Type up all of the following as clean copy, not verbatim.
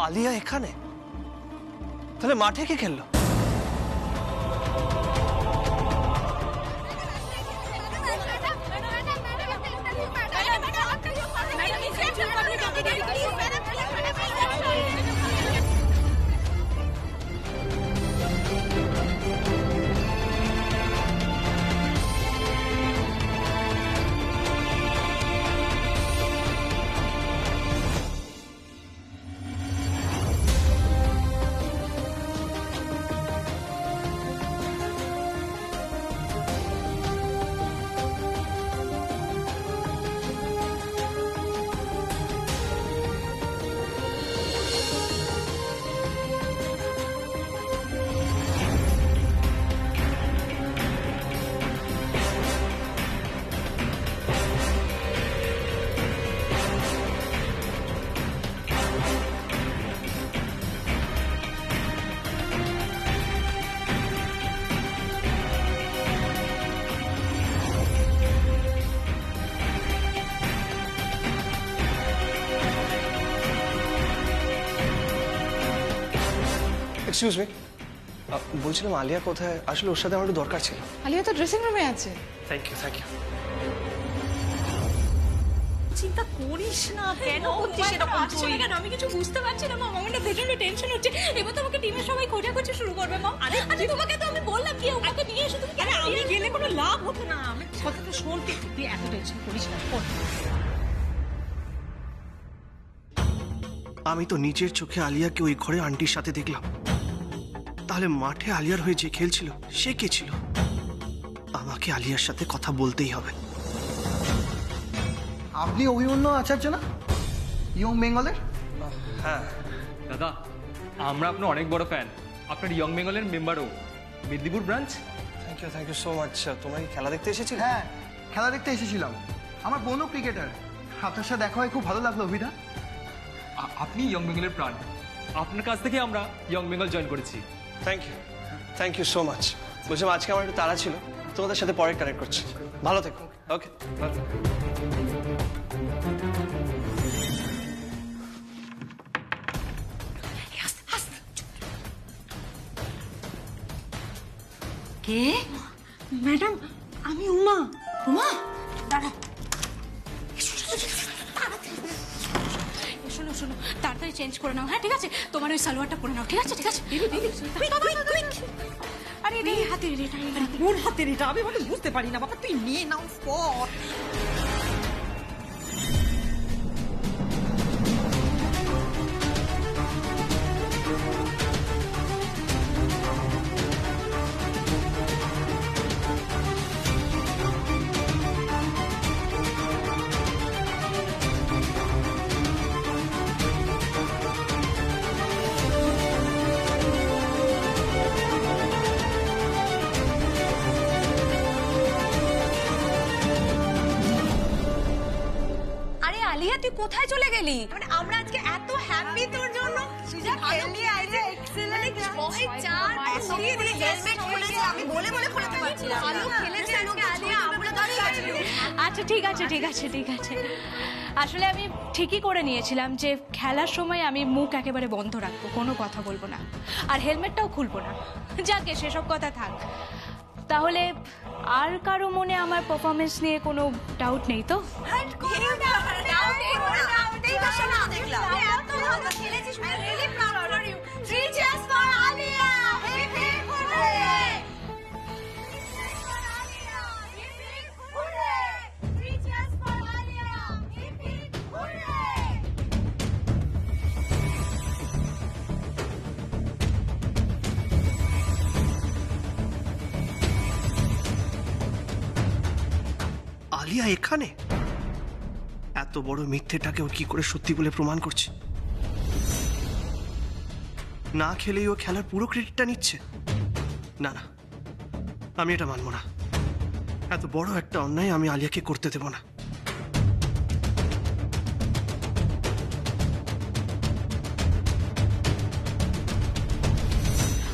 আলিয়া এখানে? তাহলে মাঠে কে খেললো? এক্সকিউজ মি, বলছিলাম আলিয়া কোথায়? আসলে ওর সাথে আমার একটু দরকার ছিল। আলিয়া তো ড্রেসিং রুমে আছে। Thank you, thank you. চিন্তা করিস না, কেন করছিস এরকম? আসলে কেন আমি কিছু বুঝতে পারছি না মা, আমার না ভেতরে টেনশন হচ্ছে। এবার তো আমাকে টিমের সবাই খোঁজাখুঁজি শুরু করবে মা। আরে তোমাকে তো আমি বললাম কি ওকে নিয়ে এসে তুমি, আরে আমি গেলে কোনো লাভ হতো না। আমি কথাটা শোন, তুই এত টেনশন করিস না। আমি তো নিজের চোখে আলিয়াকে ওই ঘরে আন্টির সাথে দেখলাম। তাহলে মাঠে আলিয়ার হয়ে যে খেলছিল সে কে ছিল? আমাকে আলিয়ার সাথে কথা বলতেই হবে। আপনি অভিমন্যু আচার্য না, ইয়ং বেঙ্গলের? হ্যাঁ দাদা, আমরা আপনার অনেক বড় ফ্যান। আপনার ইয়ং বেঙ্গলের মেম্বারও, Medinipur branch. Thank you so much. তোমরা কি খেলা দেখতে এসেছিলে? হ্যাঁ, খেলা দেখতে এসেছিলাম। আমার বোনও ক্রিকেটার। আপনার সাথে দেখা হয় খুব ভালো লাগলো অভিধা। আপনি ইয়ং বেঙ্গলের প্রাণ। আপনার কাছ থেকে আমরা ইয়ং বেঙ্গল জয়েন করেছি। Thank you so much. বলছিলাম আজকে আমার একটু তাড়া ছিল, তোমাদের সাথে পরে কানেক্ট করছি। ভালো থেকো। ওকে। কে? ম্যাডাম, আমি উমা। উমা দাঁড়া, শোনো শোনো, তাড়াতাড়ি চেঞ্জ করে নাও। হ্যাঁ ঠিক আছে, তোমার ওই সালোয়ারটা পরে নাও। ঠিক আছে ঠিক আছে। আরে এটা হাতের, এটা কোন হাতের? এটা আমি মানে বুঝতে পারি না বাবা, তুই নিয়ে নাও স্পট। আলিয়া তুই কোথায় চলে গেলি? মানে আমরা আজকে এত হ্যাপি তোর জন্য। খেললি আইডিয়া এক্সেলেন্ট। ছয় চার দিয়ে দিয়ে হেলমেট খুলেছে, আমি বলে বলে খোলাতে পারছি না। ভালো খেলেছে আজকে আলিয়া, আমরা দাঁড়িয়ে আছি। আচ্ছা ঠিক আছে ঠিক আছে ঠিক আছে। আসলে আমি ঠিকই করে নিয়েছিলাম যে খেলার সময় আমি মুখ একেবারে বন্ধ রাখবো, কোনো কথা বলবো না, আর হেলমেটটাও খুলবো না। যাকে সেসব কথা থাক। তাহলে আর কারো মনে আমার পারফরমেন্স নিয়ে কোনো ডাউট নেই তো? আলিয়া এখানে? এত বড় মিথ্যেটাকে ও কি করে সত্যি বলে প্রমাণ করছে? না খেলেই ও খেলার পুরো ক্রেডিটটা নিচ্ছে। না না, আমি এটা মানবো না। এত বড় একটা অন্যায় আমি আলিয়াকে করতে দেব না।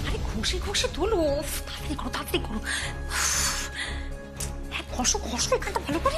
আরে ঘষে ঘষে তোলো, তাড়াতাড়ি করো তাড়াতাড়ি করো। ঘষো ঘষো এখানটা ভালো করে।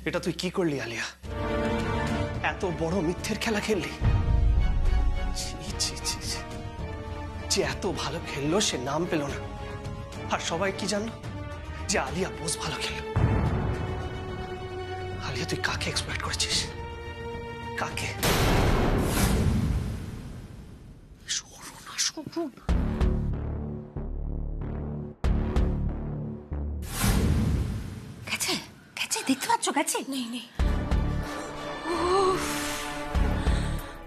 এটা তুই কি করলি আলিয়া? এত বড় মিথ্যের খেলা খেললি? ছি, ছি, ছি, ছি। যে এত ভালো খেললো সে নাম পেল না, আর সবাই কি জানলো যে আলিয়া বোস ভালো খেললো। আলিয়া, তুই কাকে এক্সপ্লয়েট করেছিস? কাকে? গেছে গেছে, দেখতে পাচ্ছ? গেছে। নেই নেই।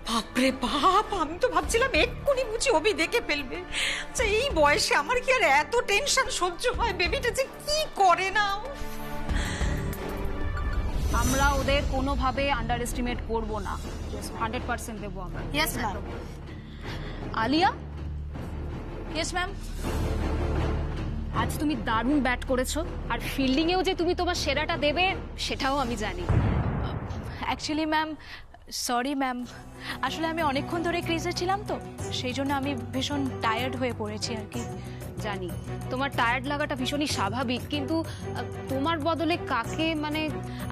বাপরে বাপ, আমি তো ভাবছিলাম এক্ষুনি বুঝি অভি দেখে ফেলবে। আচ্ছা, এই বয়সে আমার কি আর এত টেনশন সহ্য হয়? বেবিটা যে কি করে না। আমরা ওদের কোনোভাবে আন্ডার এস্টিমেট করবো না, 100% দেবো আমরা। Yes ma'am. Alia? Yes ma'am. আজ তুমি দারুণ ব্যাট করেছো, আর ফিল্ডিংয়েও যে তুমি তোমার সেরাটা দেবে সেটাও আমি জানি। অ্যাকচুয়ালি ম্যাম, সরি ম্যাম, আসলে আমি অনেকক্ষণ ধরে ক্রিজে ছিলাম তো, সেই জন্য আমি ভীষণ টায়ার্ড হয়ে পড়েছি আর কি। জানি তোমার টায়ার্ড লাগাটা ভীষণই স্বাভাবিক, কিন্তু তোমার বদলে কাকে, মানে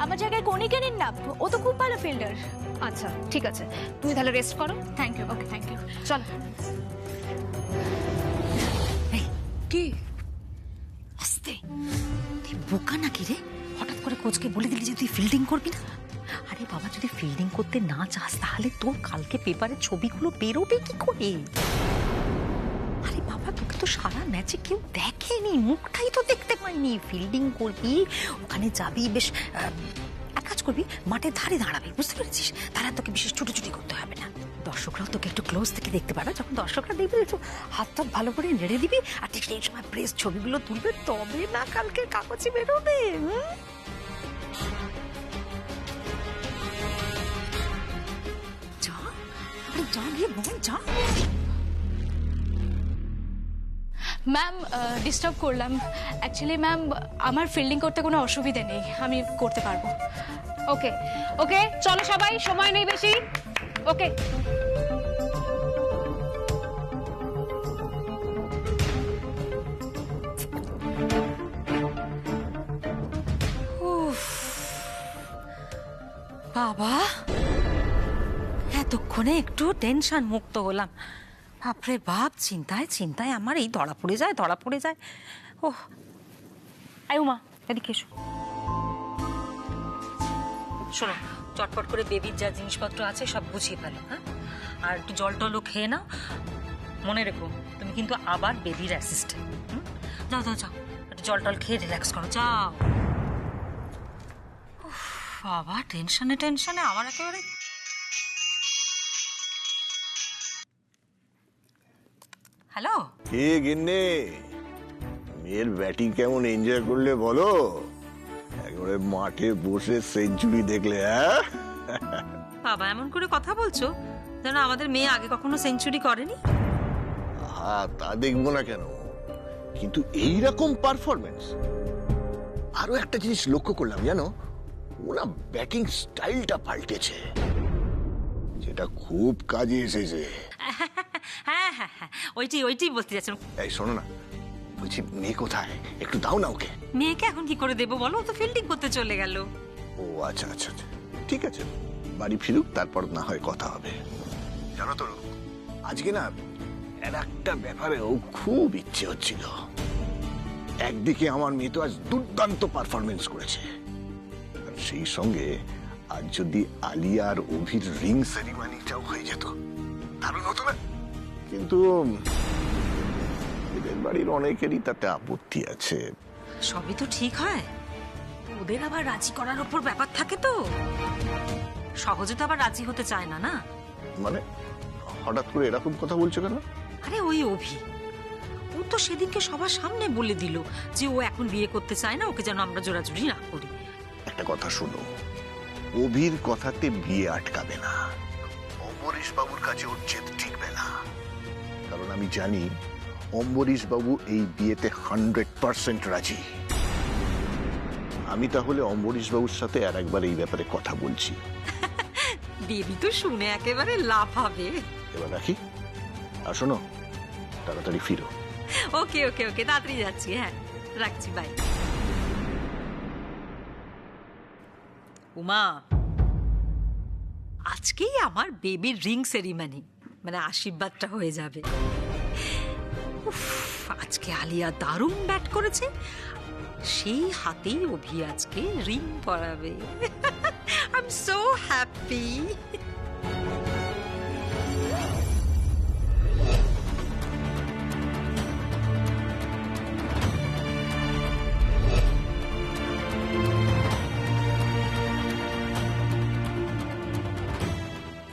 আমার জায়গায় কনিকে নিন না, ও তো খুব ভালো ফিল্ডার। আচ্ছা ঠিক আছে, তুমি তাহলে রেস্ট করো। Thank you. Okay, thank you. চল। কি আস্তে, তুই বোকা নাকি রে? হঠাৎ করে কোচকে বলে দিলি যে তুই ফিল্ডিং করবি না। আরে বাবা, যদি ফিল্ডিং করতে না চাস তাহলে তোর কালকে পেপারের ছবিগুলো বেরোবে কি করে? আরে বাবা, তোকে তো সারা ম্যাচে কেউ দেখেনি, মুখটাই তো দেখতে পাইনি। ফিল্ডিং করবি, ওখানে যাবি, বেশ এক কাজ করবি, মাঠের ধারে দাঁড়াবি, বুঝতে পেরেছিস? তারা তোকে বিশেষ ছুটোছুটি করতে হবে না। দর্শকরাও তোকে একটু ক্লোজ থেকে দেখতে পারবে। যখন দর্শকরা দেখবে একটু হাতটা ভালো করে নেড়ে দিবি, আর ঠিক সেই সময় প্রেস ছবিগুলো তুলবে, তবে না কালকের কাগজে বেরোবে। যা, আরে যা গিয়ে বল, যা। ম্যাম, ডিস্টার্ব করলাম। অ্যাকচুয়ালি ম্যাম, আমার ফিল্ডিং করতে কোনো অসুবিধে নেই, আমি করতে পারবো। ওকে ওকে, চলো সবাই, সময় নেই বেশি। ওকে। বাবা, এতক্ষণে একটু টেনশন মুক্ত হলাম। বাপরে বাপ, চিন্তায় চিন্তায় আমার এই ধরা পড়ে যায়। ও আয় উমা, এদিকে এসো। শোনো, চটপট করে বেবির যা জিনিসপত্র আছে সব গুছিয়ে ফেলো, হ্যাঁ? আর একটু জল টলও খেয়ে নাও। মনে রেখো, তুমি কিন্তু আবার বেবির অ্যাসিস্ট্যান্ট। যাও যাও যাও, একটু জল টল খেয়ে রিল্যাক্স করো, যাও। বাবা, টেনশনে আমার একেবারে। হ্যালো, কে গিন্নে, মেয়ের ব্যাটিং কেমন এনজয় করলে বলো? একেবারে মাঠে বসে সেঞ্চুরি দেখলে? হ্যাঁ বাবা, এমন করে কথা বলছো যেন আমাদের মেয়ে আগে কখনো সেঞ্চুরি করেনি। হ্যাঁ, তা দেখবো না কেন, কিন্তু এইরকম পারফরমেন্স। আরো একটা জিনিস লক্ষ্য করলাম, জানো, ওরা ব্যাটিং স্টাইলটা পাল্টেছে, যেটা খুব কাজে এসেছে। হ্যাঁ, ওইটাই বলতে যাচ্ছিলাম। এই শোনো না, বলছি মেয়ে কোথায়, একটু দাও না ওকে। মেয়েকে এখন কি করে দেবো বলো? ও তো ফিল্ডিং করতে চলে গেল। ও আচ্ছা, ঠিক আছে, বাড়ি ফিরুক, তারপর না হয় কথা হবে। জানো তো, আজকে না একটা ব্যাপারেও খুব ইচ্ছে হচ্ছিল। একদিকে আমার মেয়ে তো আজ দুর্দান্ত পারফরমেন্স করেছে, আর সেই সঙ্গে আজ যদি আলিয়া আর অভির রিং সেরিমনিটাও হয়ে যেত, দারুণ হতো না? কিন্তু এদের বাড়ির অনেকেরই তাতে আপত্তি আছে। সবই তো ঠিক হয়, ওদের আবার রাজি করার ওপর ব্যাপার থাকে তো। সহজে তো আবার রাজি হতে চায় না। না মানে হঠাৎ করে এরকম কথা বলছো কেন? আরে ওই অভি, ও তো সেদিনকে সবার সামনে বলে দিল যে ও এখন বিয়ে করতে চায় না, ওকে যেন আমরা জোরাজুরি না করি। একটা কথা শোনো, অভির কথাতে বিয়ে আটকাবে না। অম্বরীশ বাবুর কাছে ওর জেদ টিকবে না, কারণ আমি জানি অম্বরীশ বাবু এই বিয়েতে 100% রাজি। আমি তাহলে অম্বরীশ বাবুর সাথে আর একবার এই ব্যাপারে কথা বলছি। বেবি তো শুনে একেবারে লাভ হবে। এবার রাখি, আর শোনো, তাড়াতাড়ি ফিরো। ওকে, তাড়াতাড়ি যাচ্ছি। হ্যাঁ, রাখছি, বাই। উমা, আজকেই আমার বেবির রিং সেরিমনি, মানে আশীর্বাদটা হয়ে যাবে। উফ, আজকে আলিয়া দারুণ ব্যাট করেছে, সেই হাতেই অভি আজকে রিং পরাবে। I am so happy.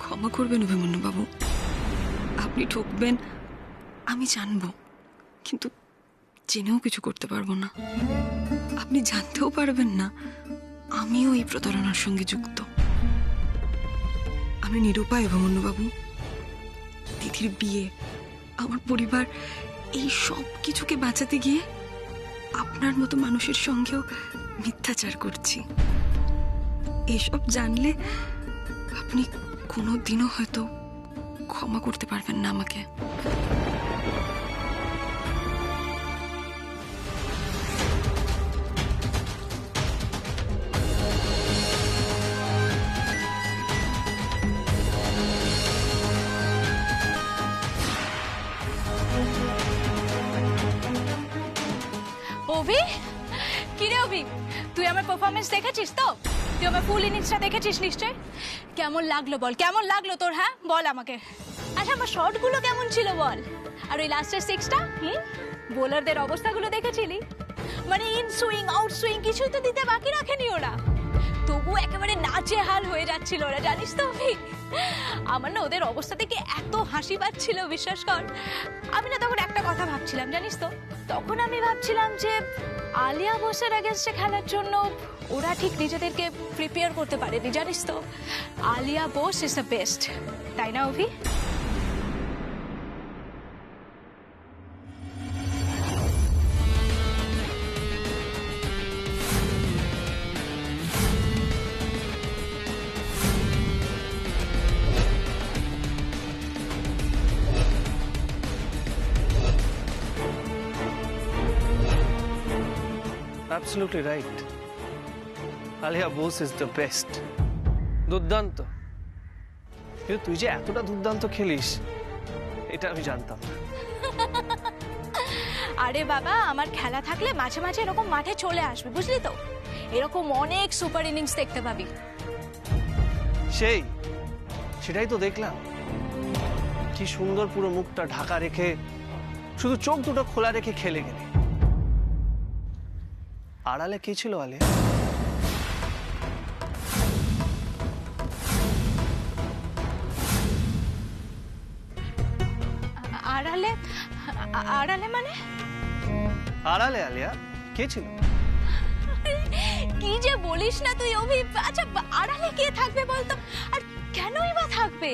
ক্ষমা করবেন অভিমন্যু বাবু, আপনি ঠকবেন আমি জানবো, কিন্তু জেনেও কিছু করতে পারবো না। আপনি জানতেও পারবেন না আমিও এই প্রতারণার সঙ্গে যুক্ত। আমি নিরুপায় অভিমন্যু বাবু। দিদির বিয়ে, আমার পরিবার, এই সব কিছুকে বাঁচাতে গিয়ে আপনার মতো মানুষের সঙ্গেও মিথ্যাচার করছি। এসব জানলে আপনি কোনোদিনও হয়তো ক্ষমা করতে পারবেন না আমাকে। অভি, কিরে অভি, তুই আমার পারফরমেন্স দেখেছিস তো? তুই আমার ফুল ইনিংসটা দেখেছিস নিশ্চয়? কেমন লাগলো বল, কেমন লাগলো তোর? হ্যাঁ বল আমাকে। আচ্ছা, আমার শটগুলো কেমন ছিল বল? আর ওই লাস্টের সিক্সটা, বোলারদের অবস্থাগুলো দেখেছিলি? মানে ইন সুইং আউট সুইং কিছুই তো দিতে বাকি রাখেনি ওরা, তবু একেবারে নাচে হাল হয়ে যাচ্ছিল ওরা, জানিস তো অভি? আমার না ওদের অবস্থা থেকে এত হাসি পাচ্ছিল, বিশ্বাস কর। আমি না তখন একটা কথা ভাবছিলাম, জানিস তো? তখন আমি ভাবছিলাম যে আলিয়া বোসের এগেনস্টে খেলার জন্য ওরা ঠিক নিজেদেরকে প্রিপেয়ার করতে পারেনি, জানিস তো? Alia Bose is the best, তাই না অভি? Absolutely right. Alia Bose is the best. দুর্দান্ত। কিন্তু তুই যে এতটা দুর্দান্ত খেলিস এটা আমি জানতাম না। আরে বাবা, আমার খেলা থাকলে মাঝে মাঝে এরকম মাঠে চলে আসবে, বুঝলি তো? এরকম অনেক সুপার ইনিংস দেখতে পাবি। সেটাই তো দেখলাম। কি সুন্দর পুরো মুখটা ঢাকা রেখে শুধু চোখ দুটো খোলা রেখে খেলে গেলে। আড়ালে কি ছিল আলিয়া? আড়ালে? আড়ালে মানে? আড়ালে আলিয়া কে ছিল? কি যে বলিস না তুই অভি। আচ্ছা, আড়ালে কে থাকবে বলতো? আর কেনই বা থাকবে?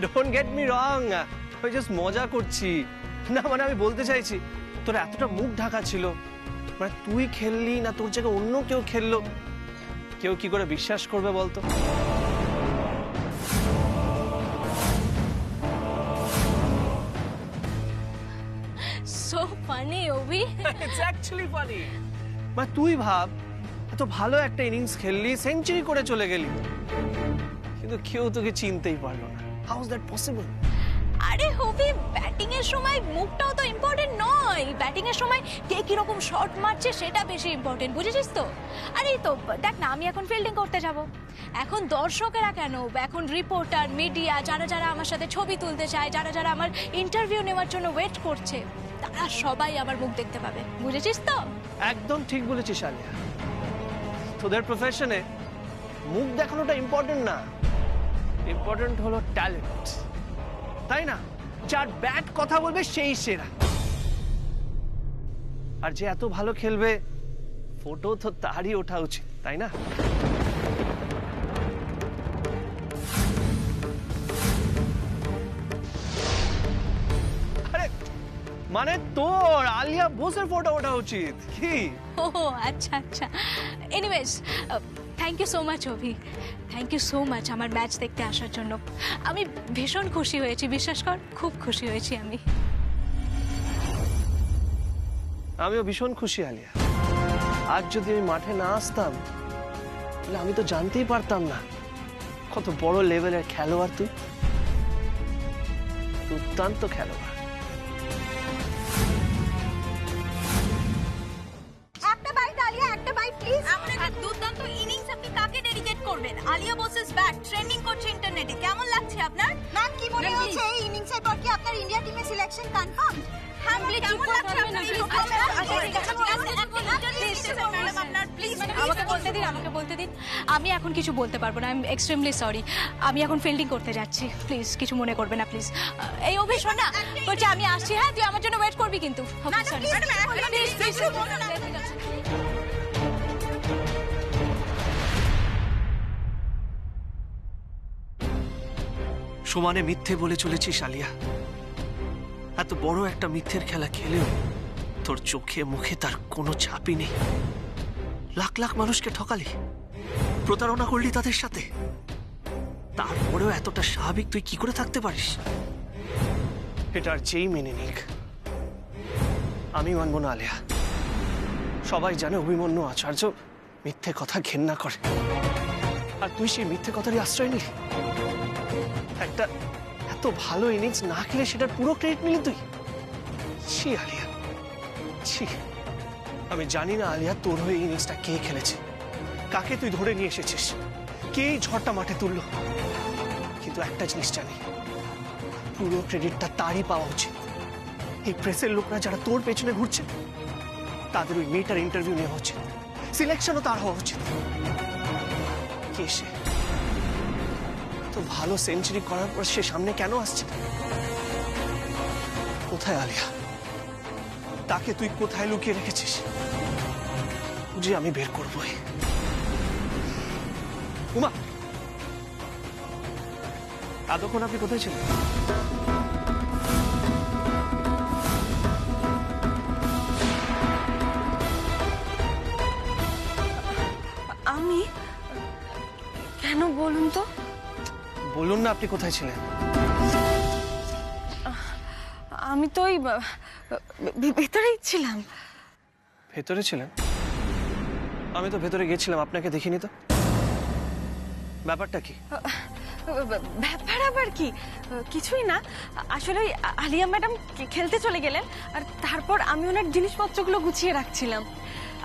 ডোন্ট গেট মি রং, আমি জাস্ট মজা করছি। না মানে আমি বলতে চাইছি তোর এতটা মুখ ঢাকা ছিল, মানে তুই খেললি না তোর জায়গায় অন্য কেউ খেললো, কেউ কি করে বিশ্বাস করবে বলতো? So funny Abhi. It's actually funny. মানে তুই ভাব, এত ভালো একটা ইনিংস খেললি, সেঞ্চুরি করে চলে গেলি, কিন্তু কেউ তোকে চিনতেই পারলো না। How is that possible? আরে অভি, ব্যাটিং এর সময় মুখটাও তো ইম্পর্টেন্ট নয়। ব্যাটিং এর সময় কে কিরকম শট মারছে সেটা বেশি ইম্পর্টেন্ট, বুঝেছিস তো? আরে তো দেখ না, আমি এখন ফিল্ডিং করতে যাব, এখন দর্শকেরা কেন, এখন রিপোর্টার, মিডিয়া, যারা যারা আমার সাথে ছবি তুলতে চায়, যারা যারা আমার ইন্টারভিউ নেওয়ার জন্য ওয়েট করছে, তারা সবাই আমার মুখ দেখতে পাবে, বুঝেছিস তো? একদম ঠিক বলেছিস আলিয়া। তোদের প্রফেশনে মুখ দেখানোটা ইম্পর্টেন্ট না, ইম্পর্টেন্ট হলো ট্যালেন্ট, তাই না? যার ব্যাট কথা বলবে সেই সেরা, আর যে এত ভালো খেলবে ফটো তো তারই ওঠা উচিত, তাই না? আরে মানে তোর আলিয়া বোসের ফটো ওঠা উচিত কি? ও আচ্ছা আচ্ছা। Anyways, thank you so much Abhi, thank you so much আমার ম্যাচ দেখতে আসার জন্য। আমি ভীষণ খুশি হয়েছি, বিশ্বাস কর, খুব খুশি হয়েছি আমি। আমিও ভীষণ খুশি আলিয়া। আজ যদি আমি মাঠে না আসতাম তাহলে আমি তো জানতেই পারতাম না কত বড় লেভেলের খেলোয়াড় তুই। দুর্দান্ত খেলোয়াড়। একটা বাইট আলিয়া, একটা বাইট প্লিজ। আপনার দুর্দান্ত ইনিংস আপনি কাকে ডেডিকেট করবেন? আলিয়া ভার্সেস ব্যাট ট্রেন্ডিং করছে ইন্টারনেটে, কেমন লাগছে আপনার? ম্যাম কি মনে হচ্ছে এই ইনিংসের পর কি আপনার ইন্ডিয়া টিমে সিলেকশন কনফার্ম? হ্যাঁ প্লিজ চুপ করতে হবে না, প্লিজ আমাকে বলতে দিন। আমি এখন কিছু বলতে পারবো না, আই এম এক্সট্রিমলি সরি। আমি এখন ফিল্ডিং করতে যাচ্ছি, প্লিজ কিছু মনে করবে না প্লিজ। এই অভি শোন না, বলছি আমি আসছি। হ্যাঁ তুই আমার জন্য ওয়েট করবি কিন্তু। সমানে মিথ্যে বলে চলেছিস আলিয়া। এত বড় একটা মিথ্যের খেলা খেলেও তোর চোখে মুখে তার কোনো ছাপই নেই। লাখ লাখ মানুষকে ঠকালি, প্রতারণা করলি তাদের সাথে, তারপরেও এতটা স্বাভাবিক তুই কি করে থাকতে পারিস? এটার যেই মেনে নিক, আমি মানব না আলিয়া। সবাই জানে অভিমন্যু আচার্য মিথ্যে কথা ঘেন্না করে, আর তুই সেই মিথ্যে কথারই আশ্রয় নিলি। একটা এত ভালো ইনিংস না খেলে সেটার পুরো ক্রেডিট নিলি তুই। ছি আলিয়া, ছি। আমি জানি না আলিয়া তোর হয়ে ইনিংসটা কে খেলেছে, কাকে তুই ধরে নিয়ে এসেছিস, কে এই ঝড়টা মাঠে তুললো, কিন্তু একটা জিনিস জানি, পুরো ক্রেডিটটা তারই পাওয়া উচিত। এই প্রেসের লোকরা যারা তোর পেছনে ঘুরছে তাদের ওই মেয়েটার ইন্টারভিউ নেওয়া উচিত, সিলেকশনও তার হওয়া উচিত। কে সে? তো ভালো সেঞ্চুরি করার পর সে সামনে কেন আসছে? কোথায় আলিয়া? তাকে তুই কোথায় লুকিয়ে রেখেছিস? যে আমি বের করবই। উমা, এতক্ষণ আপনি কোথায় ছিলেন? আমি কেন বলুন তো? বলুন না আপনি কোথায় ছিলেন। আমি তো ওই ভেতরেই ছিলাম। ভেতরে ছিলেন? আমি তো ভেতরে গেছিলাম, আপনাকে দেখিনি তো। ব্যাপারটা কি? ব্যাপার আবার কি? কিছুই না, আসলে ওই আলিয়া ম্যাডাম খেলতে চলে গেলেন, আর তারপর আমি ওনার জিনিসপত্রগুলো গুছিয়ে রাখছিলাম,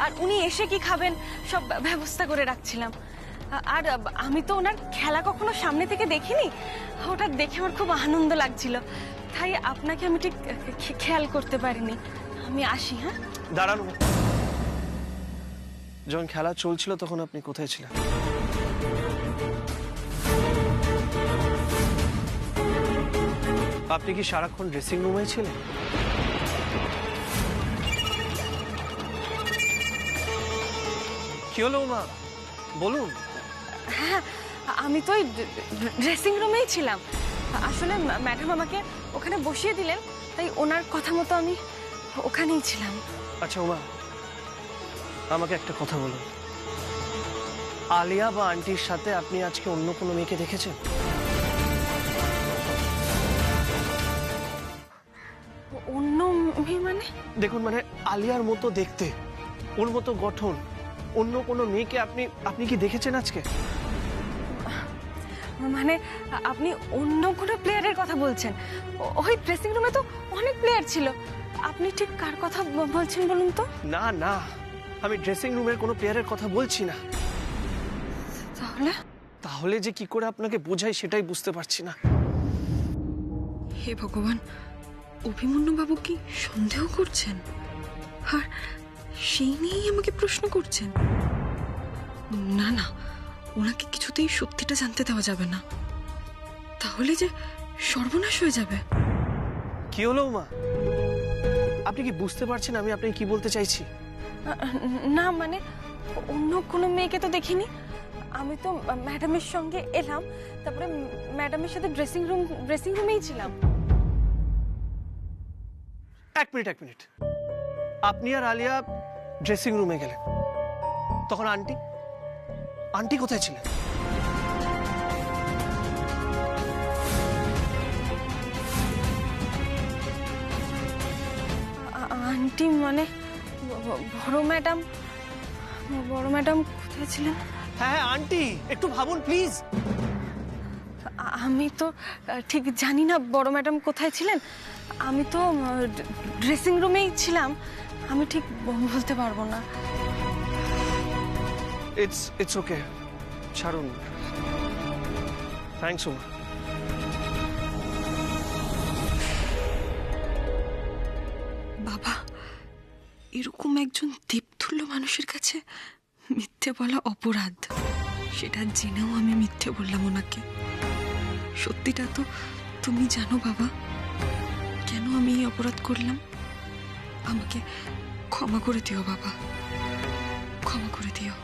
আর উনি এসে কি খাবেন সব ব্যবস্থা করে রাখছিলাম। আর আমি তো ওনার খেলা কখনো সামনে থেকে দেখিনি, ওটা দেখে আমার খুব আনন্দ লাগছিল, তাই আপনাকে আমি ঠিক খেয়াল করতে পারিনি। আমি আসি। হ্যাঁ দাঁড়ান, যখন খেলা চলছিল তখন আপনি কোথায় ছিলেন? আপনি কি সারাক্ষণ ড্রেসিং রুমে ছিলেন? কি হলো মা, বলুন। হ্যাঁ, আমি তো ওই ড্রেসিং রুমেই ছিলাম। আসলে ম্যাডাম আমাকে ওখানে বসিয়ে দিলেন, তাই ওনার কথা মতো আমি ওখানেই ছিলাম। আচ্ছা উমা, আমাকে একটা কথা বলুন, আলিয়া বা আন্টির সাথে আপনি আজকে অন্য কোনো মেয়েকে দেখেছেন? অন্য মেয়ে মানে? দেখুন, মানে আলিয়ার মতো দেখতে, ওর মতো গঠন, অন্য কোনো মেয়েকে আপনি কি দেখেছেন আজকে? মানে আপনি অন্য কোনো প্লেয়ারের কথা বলছেন? ওই ড্রেসিং রুমে তো অনেক প্লেয়ার ছিল, আপনি ঠিক কার কথা বলছেন বলুন তো? না না, আমি ড্রেসিং রুমের কোনো প্লেয়ারের কথা বলছি না। তাহলে যে কি করে আপনাকে বোঝাই সেটাই বুঝতে পারছি না। হে ভগবান, অভিমন্যু বাবু কি সন্দেহ করছেন, আর সেই নিয়েই আমাকে প্রশ্ন করছেন? না না, ওনাকে কিছুতেই সত্যিটা জানতে দেওয়া যাবে না, তাহলে যে সর্বনাশ হয়ে যাবে। কি হলো মা, আপনি কি বুঝতে পারছেন আমি আপনাকে কি বলতে চাইছি? না মানে অন্য কোনো মেয়েকে তো দেখিনি, আমি তো ম্যাডামের সঙ্গে এলাম, তারপরে ম্যাডামের সাথে ড্রেসিং রুমেই ছিলাম। এক মিনিট, আপনি আর আলিয়া ড্রেসিং রুমে গেলেন, তখন আন্টি কোথায় ছিলেন? আন্টি মানে বড় ম্যাডাম বড় ম্যাডাম কোথায় ছিলেন? হ্যাঁ আন্টি, একটু ভাবুন প্লিজ। আমি তো ঠিক জানি না বড় ম্যাডাম কোথায় ছিলেন। আমি তো ড্রেসিং রুমেই ছিলাম। আমি ঠিক বলতে পারবো না। ইটস ওকে, ছাড়ুন। থ্যাংকস সোমা। বাবা, এরকম একজন দেবতুল্য মানুষের কাছে মিথ্যে বলা অপরাধ। সেটা জেনেও আমি মিথ্যে বললাম ওনাকে। সত্যিটা তো তুমি জানো বাবা, কেন আমি এই অপরাধ করলাম। আমাকে ক্ষমা করে দিও বাবা, ক্ষমা করে দিও।